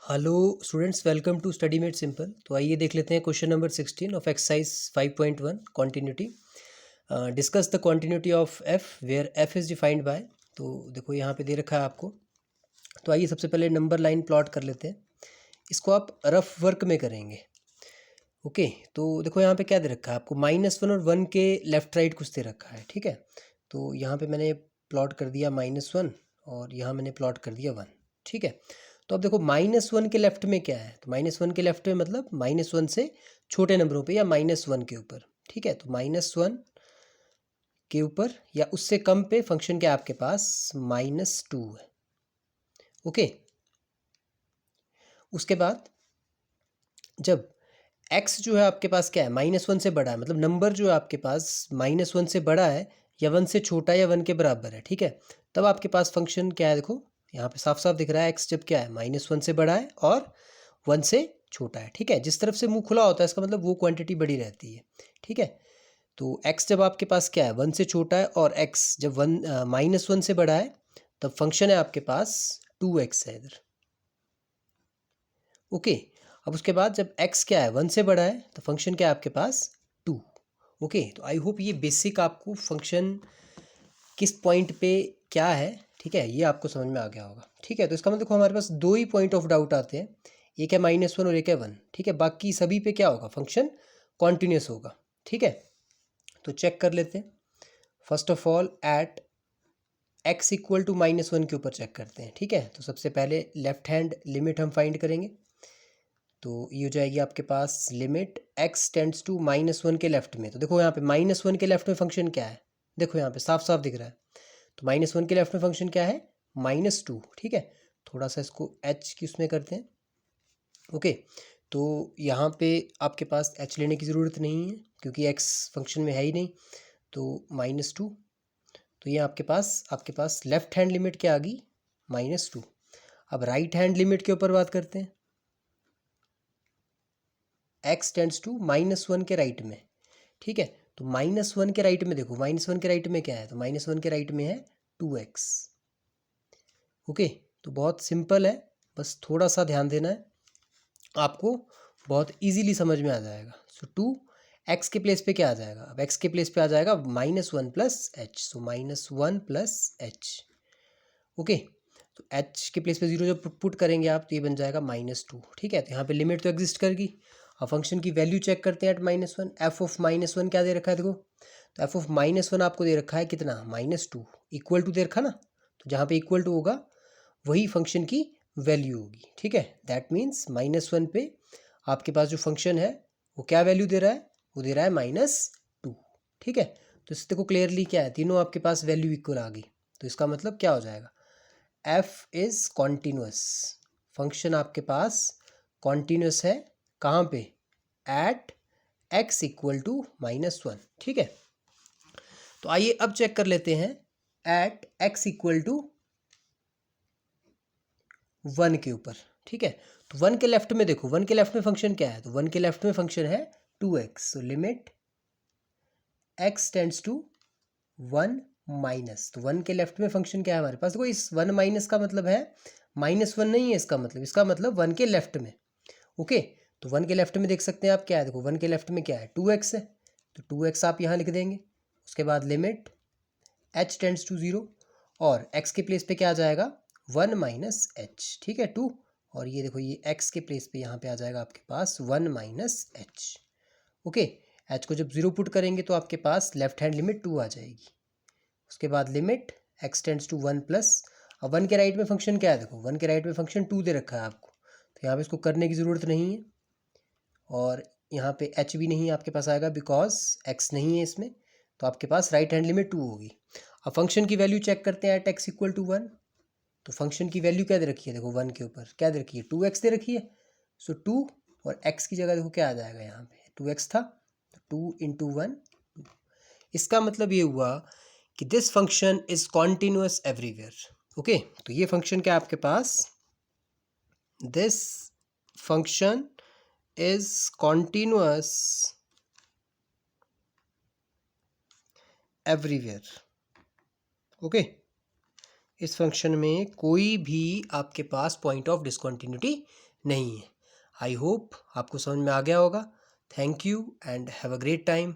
Hello students, welcome to study made simple. तो आइए देख लेते हैं question number 16 of exercise 5.1 continuity. Discuss the continuity of f where f is defined by. तो देखो यहाँ पे दे रखा है आपको। तो आइए सबसे पहले नंबर लाइन प्लॉट कर लेते हैं। इसको आप रफ वर्क में करेंगे। ओके, तो देखो यहाँ पे क्या दे रखा है आपको, -1 और 1 के लेफ्ट राइट कुछ दे रखा है। ठीक है, तो यहाँ पे मैंने प्लॉट कर दिया -1 और यहाँ मैंने प्लॉट कर दिया 1। ठीक है, तो अब देखो -1 के लेफ्ट में क्या है, तो -1 के लेफ्ट में मतलब -1 से छोटे नंबरों पे या -1 के ऊपर। ठीक है, तो -1 के ऊपर या उससे कम पे फंक्शन क्या है आपके पास, -2 है। ओके, उसके बाद जब x जो है आपके पास क्या है, -1 से बड़ा है, मतलब नंबर जो है आपके पास -1 से बड़ा है या 1 से छोटा है या 1 के बराबर है। ठीक है, तब आपके पास फंक्शन क्या है, देखो यहाँ पे साफ साफ दिख रहा है x जब क्या है, -1 से बड़ा है और 1 से छोटा है। ठीक है, जिस तरफ से मुंह खुला होता है इसका मतलब वो क्वांटिटी बड़ी रहती है। ठीक है, तो x जब आपके पास क्या है, 1 से छोटा है और x जब -1 से बड़ा है तब फंक्शन है आपके पास 2x है इधर। ओके, अब उसके बाद जब x क्या है, 1 से बड़ा है तो फंक्शन क्या है आपके पास 2। ओके, तो आई होप ये बेसिक आपको फंक्शन किस पॉइंट पे क्या है, ठीक है, ये आपको समझ में आ गया होगा। ठीक है, तो इसका मतलब देखो हमारे पास दो ही पॉइंट ऑफ डाउट आते हैं, एक है -1 और एक है 1। ठीक है, बाकी सभी पे क्या होगा, फंक्शन कॉन्टिन्यूस होगा। ठीक है, तो चेक कर लेते हैं। First of all at x equal to -1 के ऊपर चेक करते हैं। ठीक है, तो सबसे पहले लेफ्ट हैंड लिमिट हम फाइंड करेंगे। तो ये हो जाएगी आपके पास लिमिट x टेंड्स टू -1 के लेफ्ट में। तो देखो यहाँ पे -1 के लेफ्ट में फंक्शन क्या है, देखो यहाँ पे साफ साफ दिख रहा है। तो -1 के लेफ्ट में फंक्शन क्या है, -2। ठीक है, थोड़ा सा इसको h की उसमें करते हैं। ओके, तो यहाँ पे आपके पास h लेने की ज़रूरत नहीं है क्योंकि x फंक्शन में है ही नहीं। तो -2, तो ये आपके पास लेफ्ट हैंड लिमिट क्या आ गई, -2। अब राइट हैंड लिमिट के ऊपर बात करते हैं। x टेंड्स टू -1 के राइट में। ठीक है, तो -1 के राइट में देखो, -1 के राइट में क्या है, तो -1 के राइट में है 2x। ओके, तो बहुत सिंपल है, बस थोड़ा सा ध्यान देना है, आपको बहुत इजीली समझ में आ जाएगा। सो 2x के प्लेस पे क्या आ जाएगा, अब x के प्लेस पे आ जाएगा -1 प्लस h, सो -1 प्लस h। ओके, तो h के प्लेस पे 0 जब पुट करेंगे आप तो ये बन जाएगा -2। ठीक है, तो यहाँ पे लिमिट तो एग्जिस्ट करेगी। अब फंक्शन की वैल्यू चेक करते हैं एट -1। एफ ऑफ -1 क्या दे रखा है, देखो तो एफ ऑफ -1 आपको दे रखा है कितना, -2 इक्वल टू दे रखा ना। तो जहाँ पे इक्वल टू होगा वही फंक्शन की वैल्यू होगी। ठीक है, दैट मीन्स -1 पे आपके पास जो फंक्शन है वो क्या वैल्यू दे रहा है, वो दे रहा है -2। ठीक है, तो इससे देखो क्लियरली क्या है, तीनों आपके पास वैल्यू इक्वल आ गई। तो इसका मतलब क्या हो जाएगा, f इज़ कॉन्टीन्यूस। फंक्शन आपके पास कॉन्टीन्यूस है कहाँ पे, एट x इक्वल टू -1। ठीक है, तो आइए अब चेक कर लेते हैं एट x इक्वल टू 1 के ऊपर। ठीक है, तो 1 के लेफ्ट में देखो, 1 के लेफ्ट में फंक्शन क्या है, तो 1 के लेफ्ट में फंक्शन है 2x। So limit x tends to 1 minus, तो 1 के लेफ्ट में फंक्शन क्या है हमारे पास, देखो इस 1 माइनस का मतलब है -1 नहीं है, इसका मतलब 1 के लेफ्ट में। ओके, तो 1 के लेफ्ट में देख सकते हैं आप क्या है, देखो 1 के लेफ्ट में क्या है, 2x है, तो 2x आप यहाँ लिख देंगे। उसके बाद लिमिट h टेंड्स टू 0 और x के प्लेस पे क्या आ जाएगा, 1 माइनस h। ठीक है, 2, और ये देखो ये x के प्लेस पे यहाँ पे आ जाएगा आपके पास 1 माइनस h। ओके, h को जब 0 पुट करेंगे तो आपके पास लेफ्ट हैंड लिमिट 2 आ जाएगी। उसके बाद limit x tends to 1 plus, अब 1 के राइट में फंक्शन क्या है, देखो 1 के राइट में फंक्शन 2 दे रखा है आपको, तो यहाँ पे इसको करने की ज़रूरत नहीं है और यहाँ पे h भी नहीं आपके पास आएगा बिकॉज x नहीं है इसमें, तो आपके पास राइट हैंड लिमिट 2 होगी। अब फंक्शन की वैल्यू चेक करते हैं एट x इक्वल टू 1। तो फंक्शन की वैल्यू क्या दे रखी है, देखो 1 के ऊपर क्या दे रखी है, 2x दे रखी है। सो 2 और x की जगह देखो क्या आ जाएगा, यहाँ पे 2x था, तो 2 इंटू 1। इसका मतलब ये हुआ कि this function is continuous everywhere. Okay, तो ये फंक्शन क्या आपके पास, this function is continuous everywhere. Okay, इस फंक्शन में कोई भी आपके पास पॉइंट ऑफ डिसकंटिन्यूटी नहीं है। आई होप आपको समझ में आ गया होगा। Thank you and have a great time.